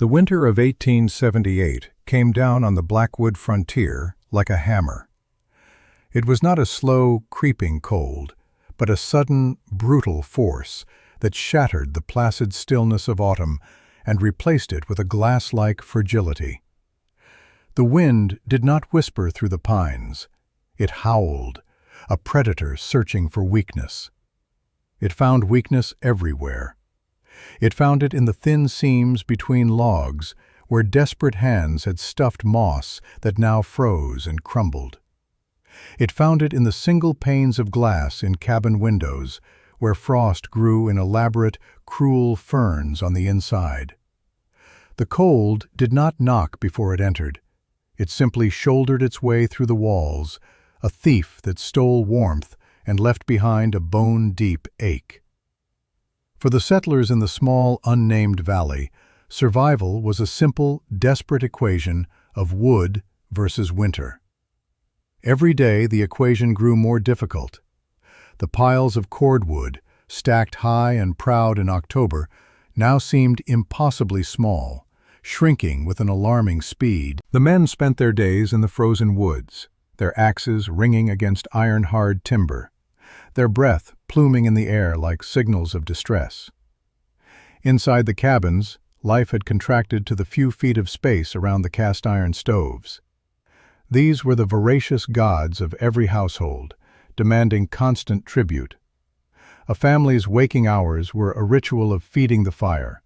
The winter of 1878 came down on the Blackwood frontier like a hammer. It was not a slow, creeping cold, but a sudden, brutal force that shattered the placid stillness of autumn and replaced it with a glass-like fragility. The wind did not whisper through the pines. It howled, a predator searching for weakness. It found weakness everywhere. It found it in the thin seams between logs, where desperate hands had stuffed moss that now froze and crumbled. It found it in the single panes of glass in cabin windows, where frost grew in elaborate, cruel ferns on the inside. The cold did not knock before it entered. It simply shouldered its way through the walls, a thief that stole warmth and left behind a bone-deep ache. For the settlers in the small, unnamed valley, survival was a simple, desperate equation of wood versus winter. Every day the equation grew more difficult. The piles of cordwood, stacked high and proud in October, now seemed impossibly small, shrinking with an alarming speed. The men spent their days in the frozen woods, their axes ringing against iron-hard timber, their breath pluming in the air like signals of distress. Inside the cabins, life had contracted to the few feet of space around the cast-iron stoves. These were the voracious gods of every household, demanding constant tribute. A family's waking hours were a ritual of feeding the fire,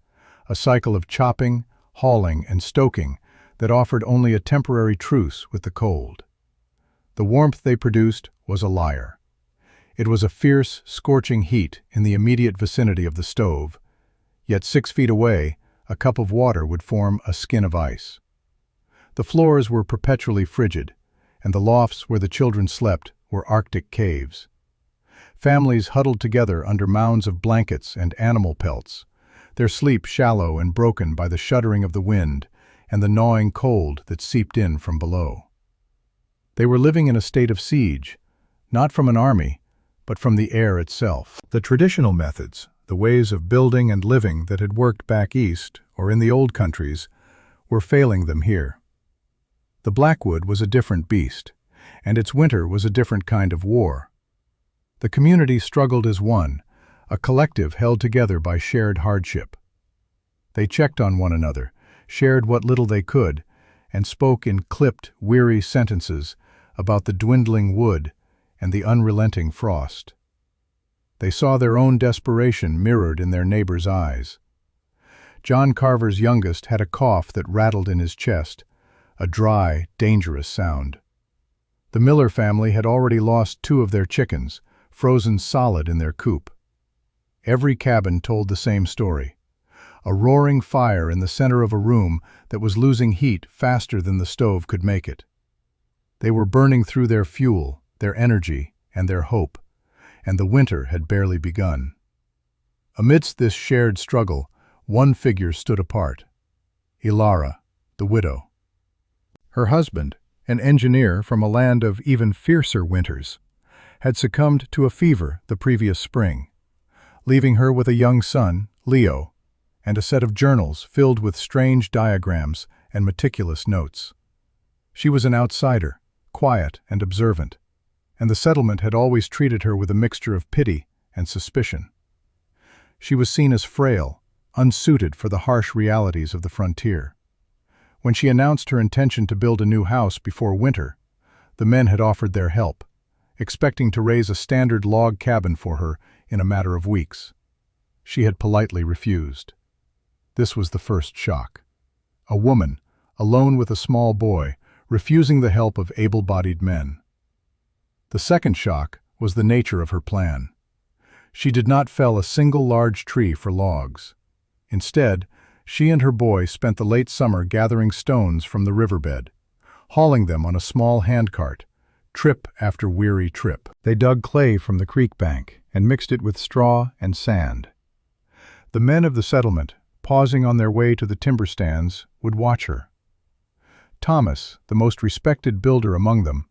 a cycle of chopping, hauling, and stoking that offered only a temporary truce with the cold. The warmth they produced was a liar. It was a fierce, scorching heat in the immediate vicinity of the stove, yet 6 feet away, a cup of water would form a skin of ice. The floors were perpetually frigid, and the lofts where the children slept were Arctic caves. Families huddled together under mounds of blankets and animal pelts, their sleep shallow and broken by the shuddering of the wind and the gnawing cold that seeped in from below. They were living in a state of siege, not from an army, but from the air itself. The traditional methods, the ways of building and living that had worked back east or in the old countries, were failing them here. The Blackwood was a different beast, and its winter was a different kind of war. The community struggled as one, a collective held together by shared hardship. They checked on one another, shared what little they could, and spoke in clipped, weary sentences about the dwindling wood and the unrelenting frost. They saw their own desperation mirrored in their neighbors' eyes. John Carver's youngest had a cough that rattled in his chest, a dry, dangerous sound. The Miller family had already lost 2 of their chickens, frozen solid in their coop. Every cabin told the same story. A roaring fire in the center of a room that was losing heat faster than the stove could make it. They were burning through their fuel, their energy, and their hope, and the winter had barely begun. Amidst this shared struggle, one figure stood apart: Ilara, the widow. Her husband, an engineer from a land of even fiercer winters, had succumbed to a fever the previous spring, leaving her with a young son, Leo, and a set of journals filled with strange diagrams and meticulous notes. She was an outsider, quiet and observant, and the settlement had always treated her with a mixture of pity and suspicion. She was seen as frail, unsuited for the harsh realities of the frontier. When she announced her intention to build a new house before winter, the men had offered their help, expecting to raise a standard log cabin for her in a matter of weeks. She had politely refused. This was the first shock. A woman, alone with a small boy, refusing the help of able-bodied men. The second shock was the nature of her plan. She did not fell a single large tree for logs. Instead, she and her boy spent the late summer gathering stones from the riverbed, hauling them on a small handcart, trip after weary trip. They dug clay from the creek bank and mixed it with straw and sand. The men of the settlement, pausing on their way to the timber stands, would watch her. Thomas, the most respected builder among them,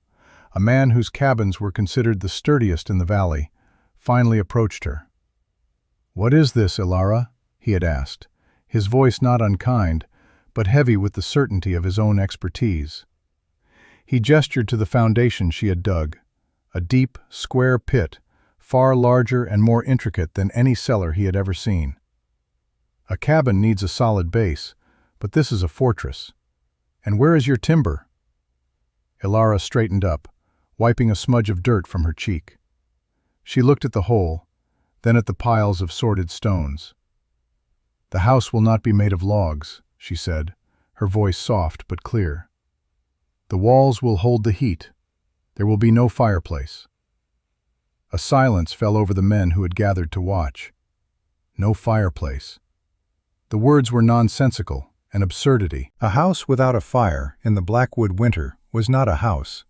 a man whose cabins were considered the sturdiest in the valley, finally approached her. "What is this, Ilara?" he had asked, his voice not unkind, but heavy with the certainty of his own expertise. He gestured to the foundation she had dug, a deep, square pit, far larger and more intricate than any cellar he had ever seen. A cabin needs a solid base, but this is a fortress. And where is your timber? Ilara straightened up, wiping a smudge of dirt from her cheek. She looked at the hole, then at the piles of sorted stones. "The house will not be made of logs," she said, her voice soft but clear. "The walls will hold the heat. There will be no fireplace." A silence fell over the men who had gathered to watch. No fireplace. The words were nonsensical, an absurdity. A house without a fire in the Blackwood winter was not a house.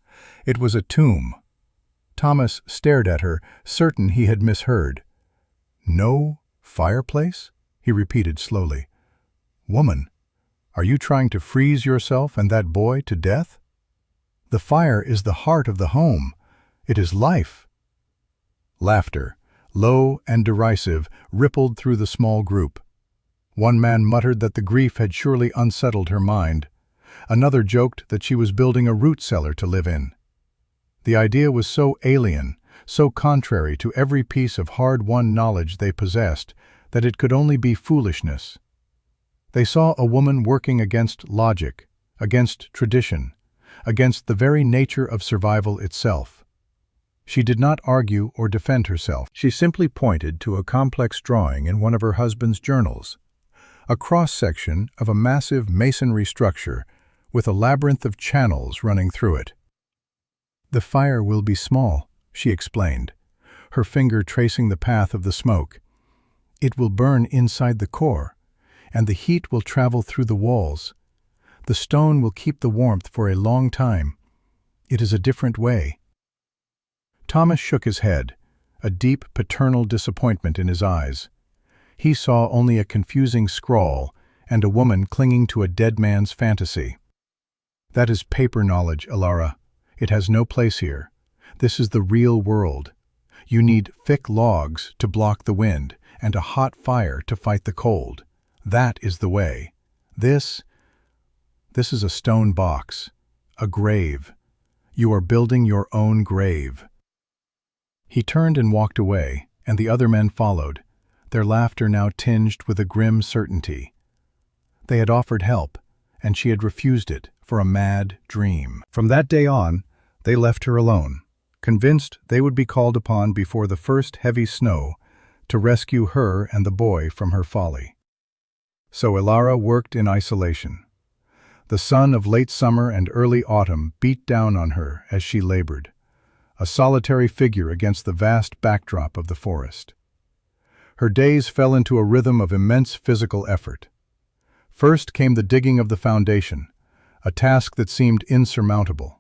It was a tomb. Thomas stared at her, certain he had misheard. "No fireplace?" he repeated slowly. "Woman, are you trying to freeze yourself and that boy to death? The fire is the heart of the home. It is life." Laughter, low and derisive, rippled through the small group. One man muttered that the grief had surely unsettled her mind. Another joked that she was building a root cellar to live in. The idea was so alien, so contrary to every piece of hard-won knowledge they possessed, that it could only be foolishness. They saw a woman working against logic, against tradition, against the very nature of survival itself. She did not argue or defend herself. She simply pointed to a complex drawing in one of her husband's journals, a cross-section of a massive masonry structure with a labyrinth of channels running through it. "The fire will be small," she explained, her finger tracing the path of the smoke. "It will burn inside the core, and the heat will travel through the walls. The stone will keep the warmth for a long time. It is a different way." Thomas shook his head, a deep paternal disappointment in his eyes. He saw only a confusing scrawl and a woman clinging to a dead man's fantasy. "That is paper knowledge, Ilara. It has no place here. This is the real world. You need thick logs to block the wind and a hot fire to fight the cold. That is the way. This is a stone box, a grave. You are building your own grave." He turned and walked away, and the other men followed, their laughter now tinged with a grim certainty. They had offered help, and she had refused it for a mad dream. From that day on, they left her alone, convinced they would be called upon before the first heavy snow to rescue her and the boy from her folly. So Ilara worked in isolation. The sun of late summer and early autumn beat down on her as she labored, a solitary figure against the vast backdrop of the forest. Her days fell into a rhythm of immense physical effort. First came the digging of the foundation, a task that seemed insurmountable.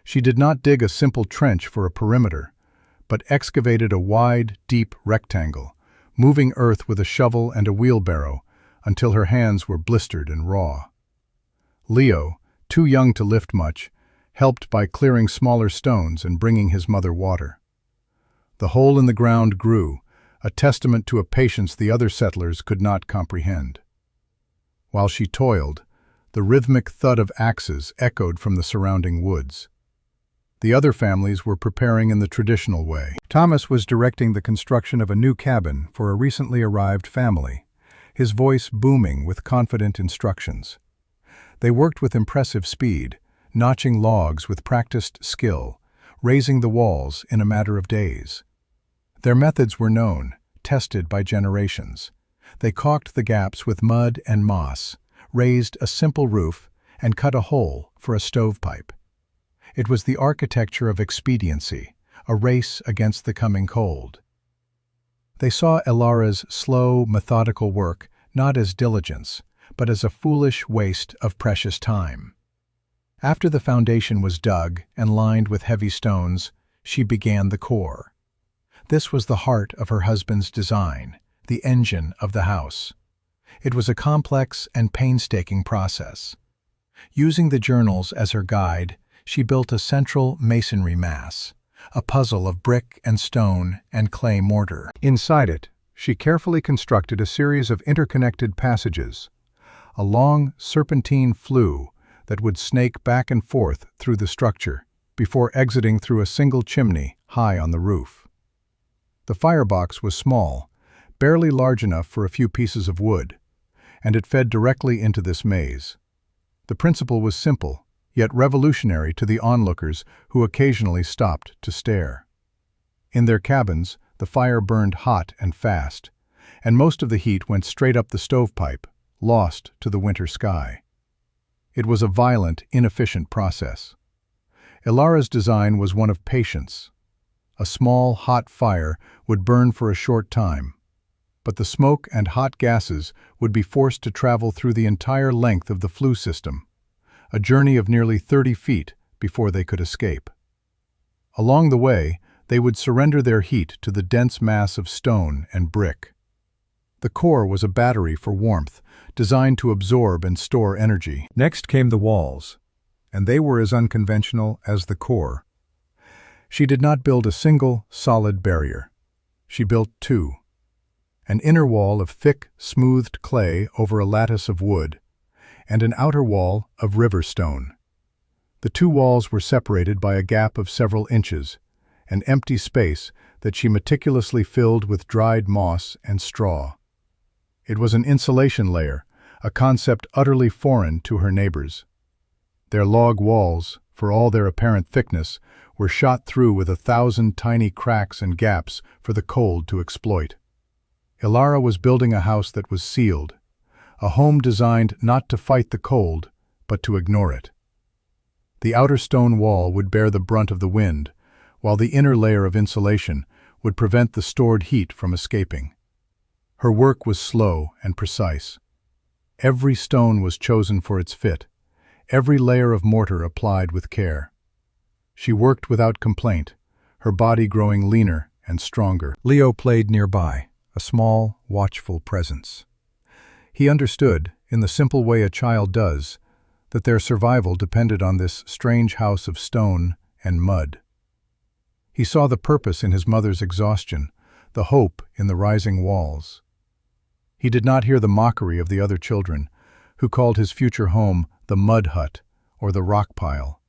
She did not dig a simple trench for a perimeter, but excavated a wide, deep rectangle, moving earth with a shovel and a wheelbarrow until her hands were blistered and raw. Leo, too young to lift much, helped by clearing smaller stones and bringing his mother water. The hole in the ground grew, a testament to a patience the other settlers could not comprehend. While she toiled, the rhythmic thud of axes echoed from the surrounding woods. The other families were preparing in the traditional way. Thomas was directing the construction of a new cabin for a recently arrived family, his voice booming with confident instructions. They worked with impressive speed, notching logs with practiced skill, raising the walls in a matter of days. Their methods were known, tested by generations. They caulked the gaps with mud and moss, raised a simple roof, and cut a hole for a stovepipe. It was the architecture of expediency, a race against the coming cold. They saw Ilara's slow, methodical work not as diligence, but as a foolish waste of precious time. After the foundation was dug and lined with heavy stones, she began the core. This was the heart of her husband's design, the engine of the house. It was a complex and painstaking process. Using the journals as her guide, she built a central masonry mass, a puzzle of brick and stone and clay mortar. Inside it, she carefully constructed a series of interconnected passages, a long serpentine flue that would snake back and forth through the structure before exiting through a single chimney high on the roof. The firebox was small, barely large enough for a few pieces of wood, and it fed directly into this maze. The principle was simple, yet revolutionary to the onlookers who occasionally stopped to stare. In their cabins, the fire burned hot and fast, and most of the heat went straight up the stovepipe, lost to the winter sky. It was a violent, inefficient process. Ilara's design was one of patience. A small, hot fire would burn for a short time, but the smoke and hot gases would be forced to travel through the entire length of the flue system, a journey of nearly 30 feet before they could escape. Along the way, they would surrender their heat to the dense mass of stone and brick. The core was a battery for warmth, designed to absorb and store energy. Next came the walls, and they were as unconventional as the core. She did not build a single, solid barrier. She built two. An inner wall of thick, smoothed clay over a lattice of wood, and an outer wall of river stone. The two walls were separated by a gap of several inches, an empty space that she meticulously filled with dried moss and straw. It was an insulation layer, a concept utterly foreign to her neighbors. Their log walls, for all their apparent thickness, were shot through with 1,000 tiny cracks and gaps for the cold to exploit. Ilara was building a house that was sealed, a home designed not to fight the cold, but to ignore it. The outer stone wall would bear the brunt of the wind, while the inner layer of insulation would prevent the stored heat from escaping. Her work was slow and precise. Every stone was chosen for its fit, every layer of mortar applied with care. She worked without complaint, her body growing leaner and stronger. Leo played nearby, a small, watchful presence. He understood, in the simple way a child does, that their survival depended on this strange house of stone and mud. He saw the purpose in his mother's exhaustion, the hope in the rising walls. He did not hear the mockery of the other children, who called his future home the mud hut or the rock pile.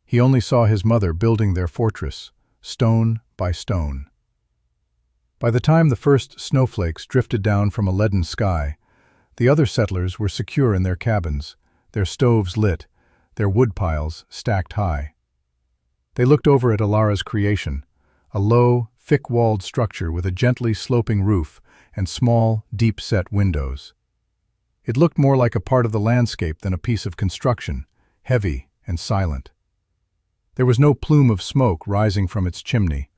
He only saw his mother building their fortress, stone by stone. By the time the first snowflakes drifted down from a leaden sky, the other settlers were secure in their cabins, their stoves lit, their woodpiles stacked high. They looked over at Ilara's creation, a low, thick-walled structure with a gently sloping roof and small, deep-set windows. It looked more like a part of the landscape than a piece of construction, heavy and silent. There was no plume of smoke rising from its chimney,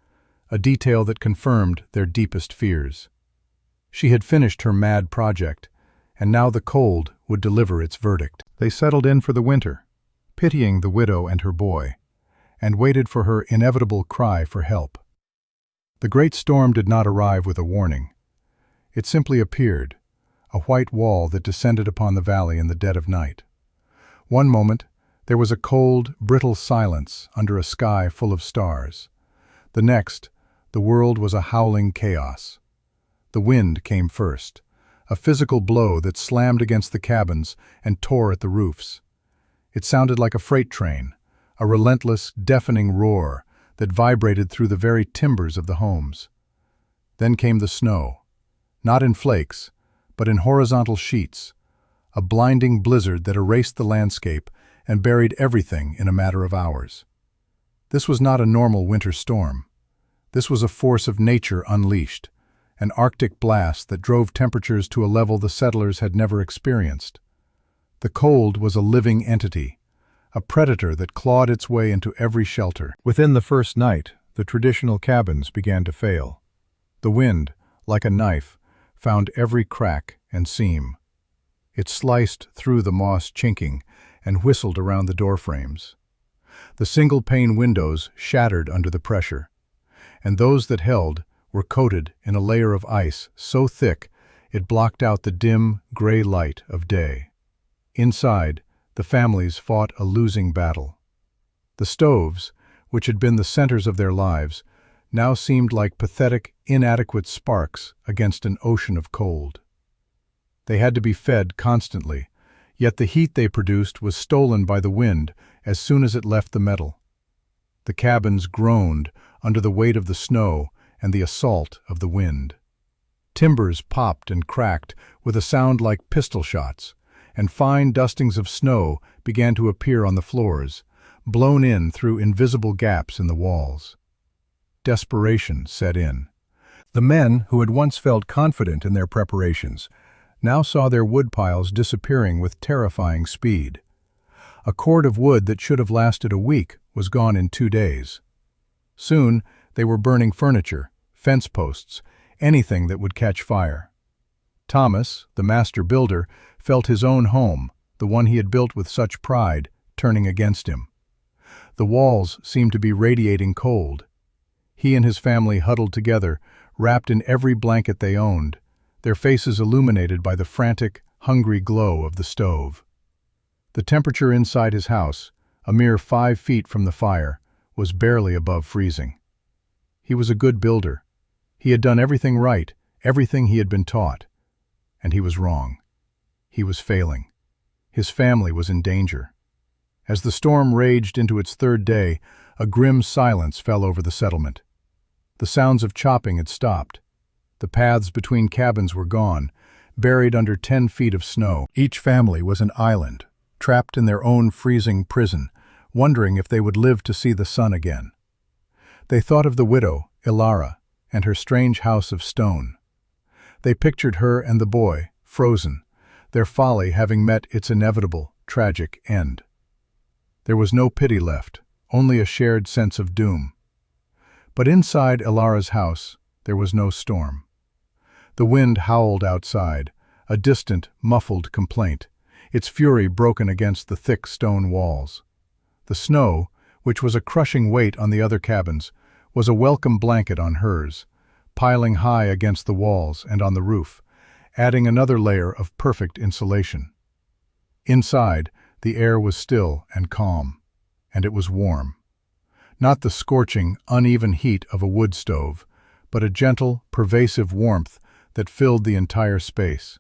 a detail that confirmed their deepest fears. She had finished her mad project, and now the cold would deliver its verdict. They settled in for the winter, pitying the widow and her boy, and waited for her inevitable cry for help. The great storm did not arrive with a warning. It simply appeared, a white wall that descended upon the valley in the dead of night. One moment, there was a cold, brittle silence under a sky full of stars. The next, the world was a howling chaos. The wind came first, a physical blow that slammed against the cabins and tore at the roofs. It sounded like a freight train, a relentless, deafening roar that vibrated through the very timbers of the homes. Then came the snow, not in flakes, but in horizontal sheets, a blinding blizzard that erased the landscape and buried everything in a matter of hours. This was not a normal winter storm. This was a force of nature unleashed, an Arctic blast that drove temperatures to a level the settlers had never experienced. The cold was a living entity, a predator that clawed its way into every shelter. Within the first night, the traditional cabins began to fail. The wind, like a knife, found every crack and seam. It sliced through the moss chinking and whistled around the doorframes. The single-pane windows shattered under the pressure, and those that held were coated in a layer of ice so thick it blocked out the dim, gray light of day. Inside, the families fought a losing battle. The stoves, which had been the centers of their lives, now seemed like pathetic, inadequate sparks against an ocean of cold. They had to be fed constantly, yet the heat they produced was stolen by the wind as soon as it left the metal. The cabins groaned under the weight of the snow and the assault of the wind. Timbers popped and cracked with a sound like pistol shots, and fine dustings of snow began to appear on the floors, blown in through invisible gaps in the walls. Desperation set in. The men, who had once felt confident in their preparations, now saw their woodpiles disappearing with terrifying speed. A cord of wood that should have lasted a week was gone in 2 days. Soon they were burning furniture, fence posts, anything that would catch fire. Thomas, the master builder, felt his own home, the one he had built with such pride, turning against him. The walls seemed to be radiating cold. He and his family huddled together, wrapped in every blanket they owned, their faces illuminated by the frantic, hungry glow of the stove. The temperature inside his house, a mere 5 feet from the fire, was barely above freezing. He was a good builder. He had done everything right, everything he had been taught. And he was wrong. He was failing. His family was in danger. As the storm raged into its 3rd day, a grim silence fell over the settlement. The sounds of chopping had stopped. The paths between cabins were gone, buried under 10 feet of snow. Each family was an island, trapped in their own freezing prison, wondering if they would live to see the sun again. They thought of the widow, Ilara, and her strange house of stone. They pictured her and the boy, frozen, their folly having met its inevitable, tragic end. There was no pity left, only a shared sense of doom. But inside Ilara's house, there was no storm. The wind howled outside, a distant, muffled complaint, its fury broken against the thick stone walls. The snow, which was a crushing weight on the other cabins, was a welcome blanket on hers, piling high against the walls and on the roof, adding another layer of perfect insulation. Inside, the air was still and calm, and it was warm. Not the scorching, uneven heat of a wood stove, but a gentle, pervasive warmth that filled the entire space.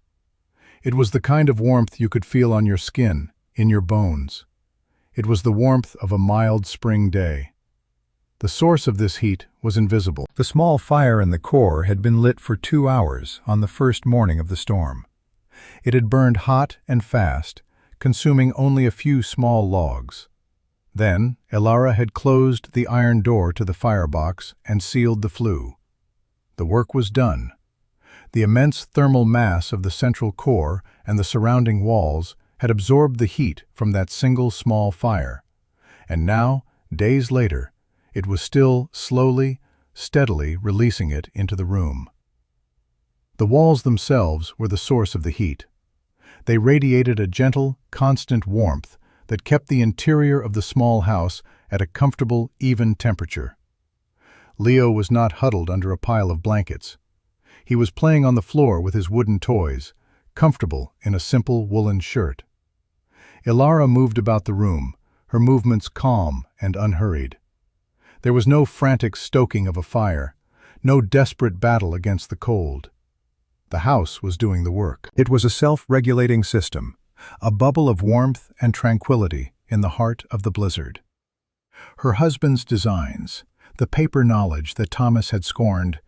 It was the kind of warmth you could feel on your skin, in your bones. It was the warmth of a mild spring day. The source of this heat was invisible. The small fire in the core had been lit for 2 hours on the first morning of the storm. It had burned hot and fast, consuming only a few small logs. Then, Ilara had closed the iron door to the firebox and sealed the flue. The work was done. The immense thermal mass of the central core and the surrounding walls had absorbed the heat from that single small fire. And now, days later, it was still slowly, steadily releasing it into the room. The walls themselves were the source of the heat. They radiated a gentle, constant warmth that kept the interior of the small house at a comfortable, even temperature. Leo was not huddled under a pile of blankets. He was playing on the floor with his wooden toys, comfortable in a simple woolen shirt. Ilara moved about the room, her movements calm and unhurried. There was no frantic stoking of a fire, no desperate battle against the cold. The house was doing the work. It was a self-regulating system, a bubble of warmth and tranquility in the heart of the blizzard. Her husband's designs, the paper knowledge that Thomas had scorned,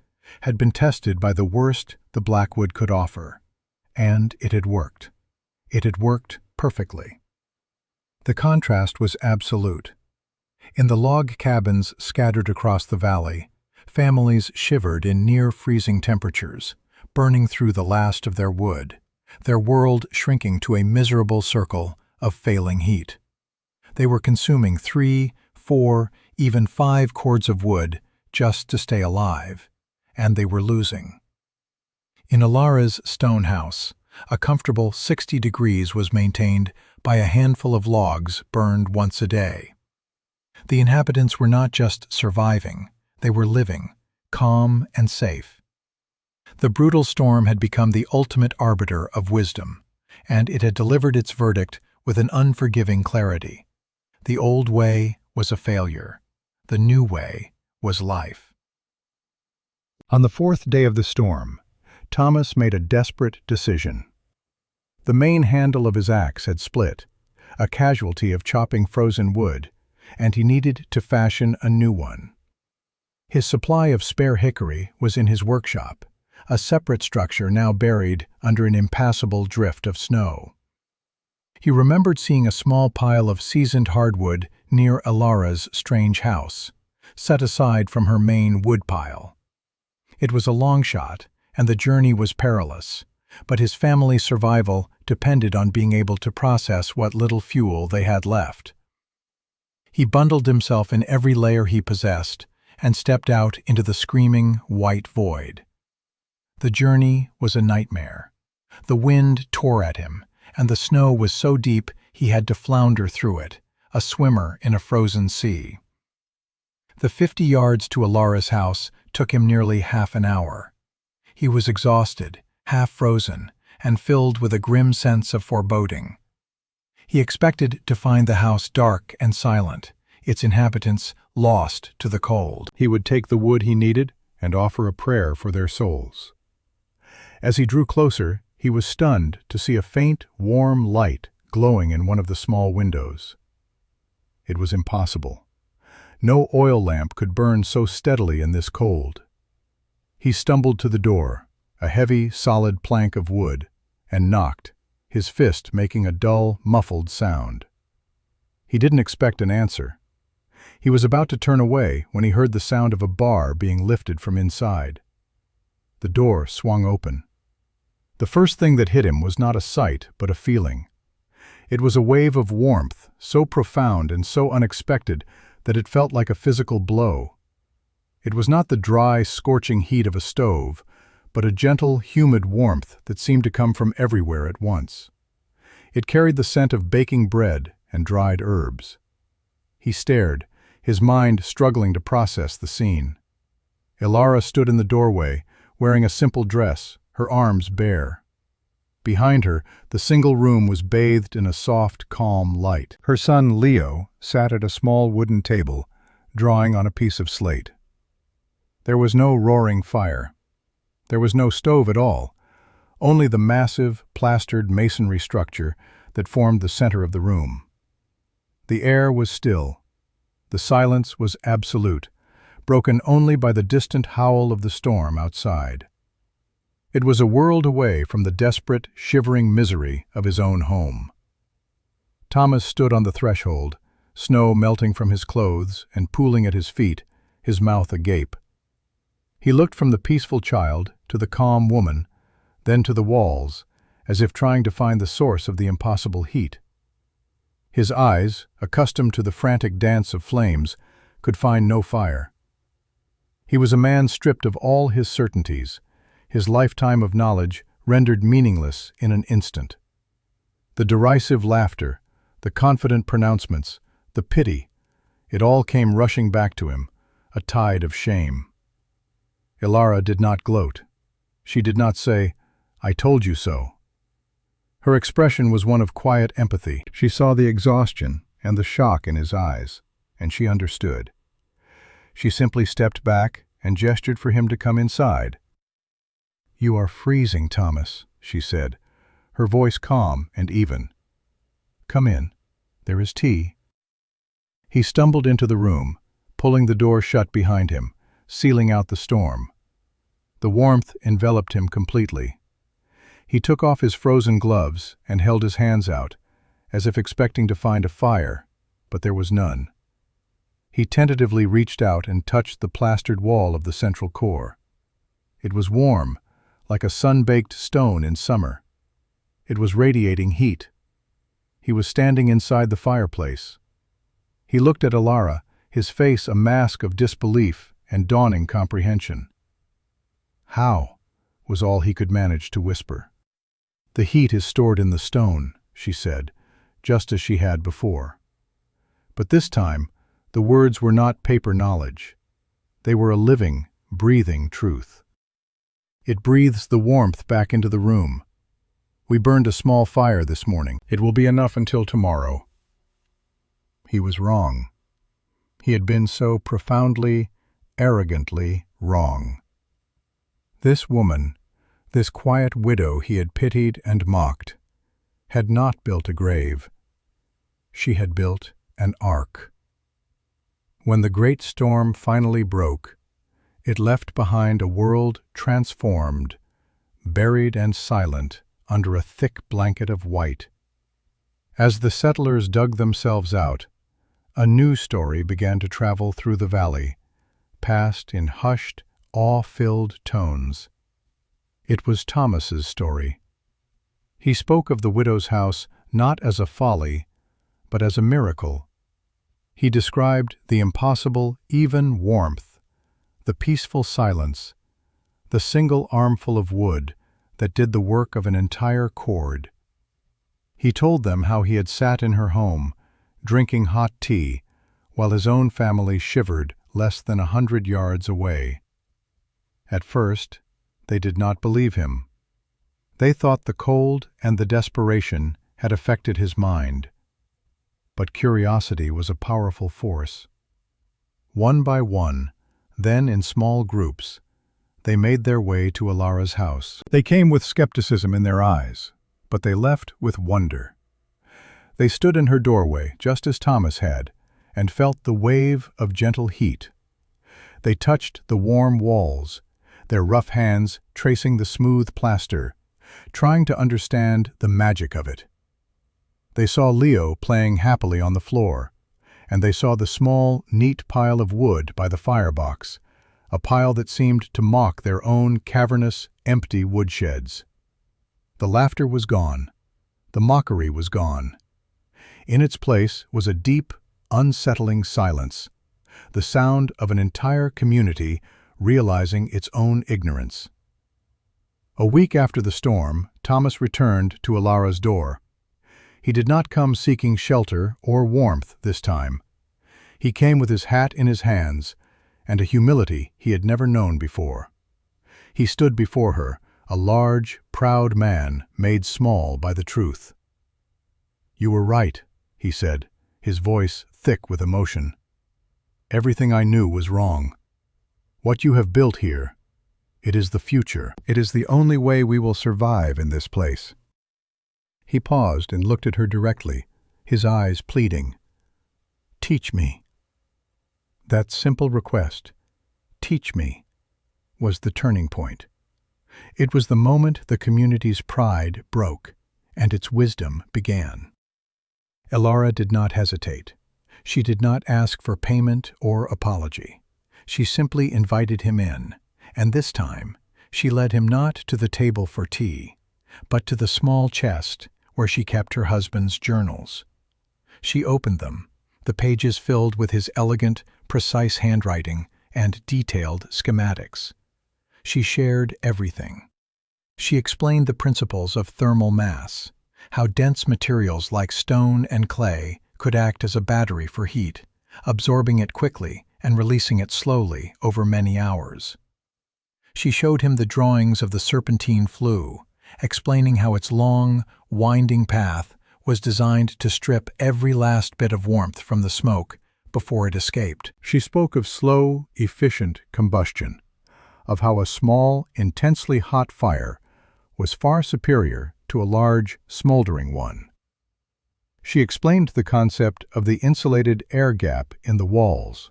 had been tested by the worst the Blackwood could offer, and it had worked. It had worked perfectly. The contrast was absolute. In the log cabins scattered across the valley, families shivered in near-freezing temperatures, burning through the last of their wood, their world shrinking to a miserable circle of failing heat. They were consuming 3, 4, even 5 cords of wood just to stay alive, and they were losing. In Ilara's stone house, a comfortable 60 degrees was maintained by a handful of logs burned once a day. The inhabitants were not just surviving, they were living, calm and safe. The brutal storm had become the ultimate arbiter of wisdom, and it had delivered its verdict with an unforgiving clarity. The old way was a failure. The new way was life. On the 4th day of the storm, Thomas made a desperate decision. The main handle of his axe had split, a casualty of chopping frozen wood, and he needed to fashion a new one. His supply of spare hickory was in his workshop, a separate structure now buried under an impassable drift of snow. He remembered seeing a small pile of seasoned hardwood near Alara's strange house, set aside from her main woodpile. It was a long shot, and the journey was perilous, but his family's survival depended on being able to process what little fuel they had left. He bundled himself in every layer he possessed and stepped out into the screaming white void. The journey was a nightmare. The wind tore at him, and the snow was so deep he had to flounder through it, a swimmer in a frozen sea. The 50 yards to Alara's house took him nearly half an hour. He was exhausted, half frozen, and filled with a grim sense of foreboding. He expected to find the house dark and silent, its inhabitants lost to the cold. He would take the wood he needed and offer a prayer for their souls. As he drew closer, he was stunned to see a faint, warm light glowing in one of the small windows. It was impossible. No oil lamp could burn so steadily in this cold. He stumbled to the door, a heavy, solid plank of wood, and knocked, his fist making a dull, muffled sound. He didn't expect an answer. He was about to turn away when he heard the sound of a bar being lifted from inside. The door swung open. The first thing that hit him was not a sight, but a feeling. It was a wave of warmth, so profound and so unexpected that it felt like a physical blow. It was not the dry, scorching heat of a stove, but a gentle, humid warmth that seemed to come from everywhere at once. It carried the scent of baking bread and dried herbs. He stared, his mind struggling to process the scene. Alara stood in the doorway, wearing a simple dress, her arms bare. Behind her, the single room was bathed in a soft, calm light. Her son, Leo, sat at a small wooden table, drawing on a piece of slate. There was no roaring fire. There was no stove at all, only the massive, plastered masonry structure that formed the center of the room. The air was still. The silence was absolute, broken only by the distant howl of the storm outside. It was a world away from the desperate, shivering misery of his own home. Thomas stood on the threshold, snow melting from his clothes and pooling at his feet, his mouth agape. He looked from the peaceful child to the calm woman, then to the walls, as if trying to find the source of the impossible heat. His eyes, accustomed to the frantic dance of flames, could find no fire. He was a man stripped of all his certainties, his lifetime of knowledge rendered meaningless in an instant. The derisive laughter, the confident pronouncements, the pity, it all came rushing back to him, a tide of shame. Alara did not gloat. She did not say, "I told you so." Her expression was one of quiet empathy. She saw the exhaustion and the shock in his eyes, and she understood. She simply stepped back and gestured for him to come inside. "You are freezing, Thomas," she said, her voice calm and even. "Come in. There is tea." He stumbled into the room, pulling the door shut behind him, sealing out the storm. The warmth enveloped him completely. He took off his frozen gloves and held his hands out, as if expecting to find a fire, but there was none. He tentatively reached out and touched the plastered wall of the central core. It was warm, like a sun-baked stone in summer. It was radiating heat. He was standing inside the fireplace. He looked at Alara, his face a mask of disbelief and dawning comprehension. "How?" was all he could manage to whisper. "The heat is stored in the stone," she said, just as she had before. But this time, the words were not paper knowledge. They were a living, breathing truth. "It breathes the warmth back into the room. We burned a small fire this morning. It will be enough until tomorrow." He was wrong. He had been so profoundly, arrogantly wrong. This woman, this quiet widow he had pitied and mocked, had not built a grave. She had built an ark. When the great storm finally broke, it left behind a world transformed, buried and silent under a thick blanket of white. As the settlers dug themselves out, a new story began to travel through the valley, passed in hushed, awe-filled tones. It was Thomas's story. He spoke of the widow's house not as a folly, but as a miracle. He described the impossible, even warmth, the peaceful silence, the single armful of wood that did the work of an entire cord. He told them how he had sat in her home, drinking hot tea, while his own family shivered less than 100 yards away. At first, they did not believe him. They thought the cold and the desperation had affected his mind. But curiosity was a powerful force. One by one, then in small groups, they made their way to Alara's house. They came with skepticism in their eyes, but they left with wonder. They stood in her doorway, just as Thomas had, and felt the wave of gentle heat. They touched the warm walls, their rough hands tracing the smooth plaster, trying to understand the magic of it. They saw Leo playing happily on the floor, and they saw the small, neat pile of wood by the firebox, a pile that seemed to mock their own cavernous, empty woodsheds. The laughter was gone. The mockery was gone. In its place was a deep, unsettling silence, the sound of an entire community realizing its own ignorance. A week after the storm, Thomas returned to Alara's door. He did not come seeking shelter or warmth this time. He came with his hat in his hands and a humility he had never known before. He stood before her, a large, proud man made small by the truth. "You were right," he said, his voice thick with emotion. "Everything I knew was wrong. What you have built here, it is the future. It is the only way we will survive in this place." He paused and looked at her directly, his eyes pleading. "Teach me." That simple request, "Teach me," was the turning point. It was the moment the community's pride broke and its wisdom began. Alara did not hesitate. She did not ask for payment or apology. She simply invited him in, and this time she led him not to the table for tea, but to the small chest where she kept her husband's journals. She opened them, the pages filled with his elegant, precise handwriting and detailed schematics. She shared everything. She explained the principles of thermal mass, how dense materials like stone and clay could act as a battery for heat, absorbing it quickly and releasing it slowly over many hours. She showed him the drawings of the serpentine flue, explaining how its long, winding path was designed to strip every last bit of warmth from the smoke before it escaped. She spoke of slow, efficient combustion, of how a small, intensely hot fire was far superior to a large, smoldering one. She explained the concept of the insulated air gap in the walls,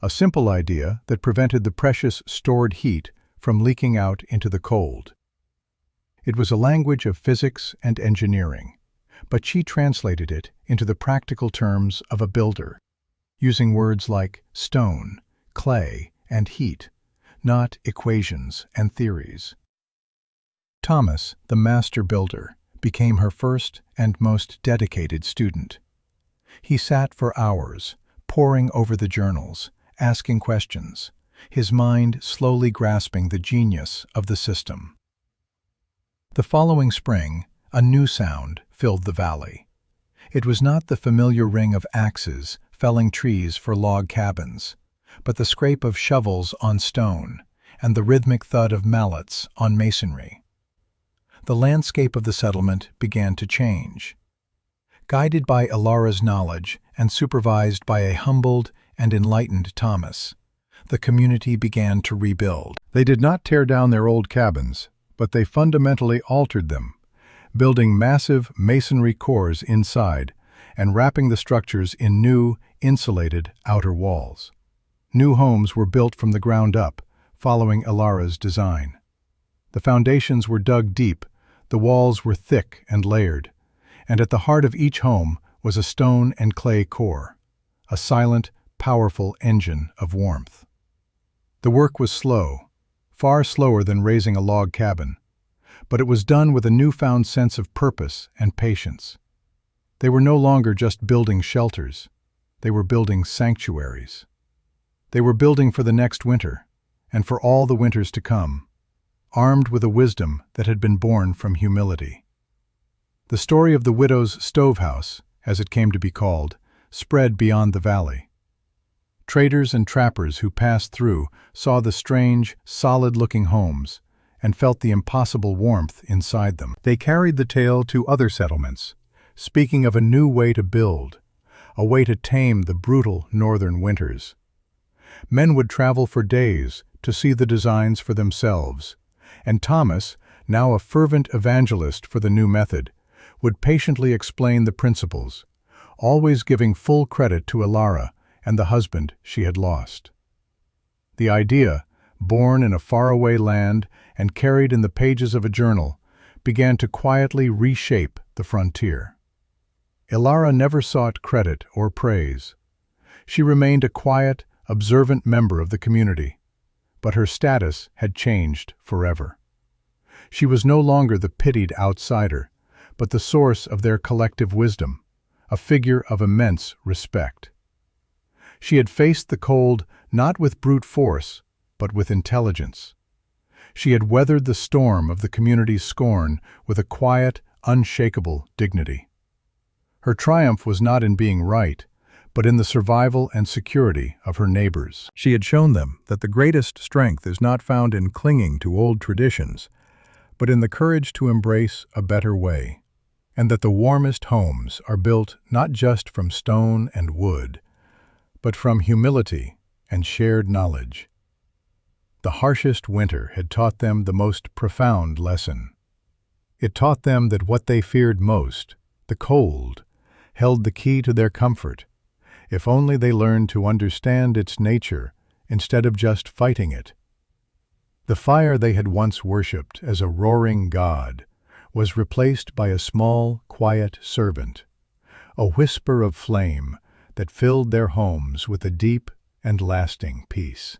a simple idea that prevented the precious stored heat from leaking out into the cold. It was a language of physics and engineering, but she translated it into the practical terms of a builder, using words like stone, clay, and heat, not equations and theories. Thomas, the master builder, became her first and most dedicated student. He sat for hours, poring over the journals, asking questions, his mind slowly grasping the genius of the system. The following spring, a new sound filled the valley. It was not the familiar ring of axes felling trees for log cabins, but the scrape of shovels on stone and the rhythmic thud of mallets on masonry. The landscape of the settlement began to change. Guided by Alara's knowledge and supervised by a humbled and enlightened Thomas, the community began to rebuild. They did not tear down their old cabins, but they fundamentally altered them, building massive masonry cores inside and wrapping the structures in new, insulated outer walls. New homes were built from the ground up, following Ilara's design. The foundations were dug deep, the walls were thick and layered, and at the heart of each home was a stone and clay core, a silent, powerful engine of warmth. The work was slow, far slower than raising a log cabin, but it was done with a newfound sense of purpose and patience. They were no longer just building shelters, they were building sanctuaries. They were building for the next winter, and for all the winters to come, armed with a wisdom that had been born from humility. The story of the widow's stovehouse, as it came to be called, spread beyond the valley. Traders and trappers who passed through saw the strange, solid-looking homes and felt the impossible warmth inside them. They carried the tale to other settlements, speaking of a new way to build, a way to tame the brutal northern winters. Men would travel for days to see the designs for themselves, and Thomas, now a fervent evangelist for the new method, would patiently explain the principles, always giving full credit to Ilara and the husband she had lost. The idea, born in a faraway land and carried in the pages of a journal, began to quietly reshape the frontier. Ilara never sought credit or praise. She remained a quiet, observant member of the community, but her status had changed forever. She was no longer the pitied outsider, but the source of their collective wisdom, a figure of immense respect. She had faced the cold not with brute force, but with intelligence. She had weathered the storm of the community's scorn with a quiet, unshakable dignity. Her triumph was not in being right, but in the survival and security of her neighbors. She had shown them that the greatest strength is not found in clinging to old traditions, but in the courage to embrace a better way, and that the warmest homes are built not just from stone and wood, but from humility and shared knowledge. The harshest winter had taught them the most profound lesson. It taught them that what they feared most, the cold, held the key to their comfort, if only they learned to understand its nature instead of just fighting it. The fire they had once worshipped as a roaring god was replaced by a small, quiet servant, a whisper of flame that filled their homes with a deep and lasting peace.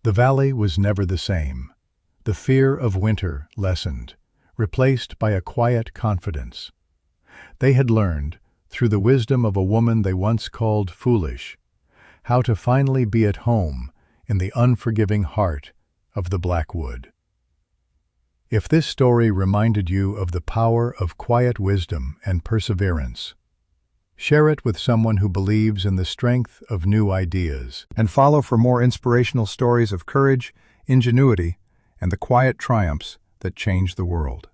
The valley was never the same. The fear of winter lessened, replaced by a quiet confidence. They had learned, through the wisdom of a woman they once called foolish, how to finally be at home in the unforgiving heart of the Blackwood. If this story reminded you of the power of quiet wisdom and perseverance, share it with someone who believes in the strength of new ideas. And follow for more inspirational stories of courage, ingenuity, and the quiet triumphs that change the world.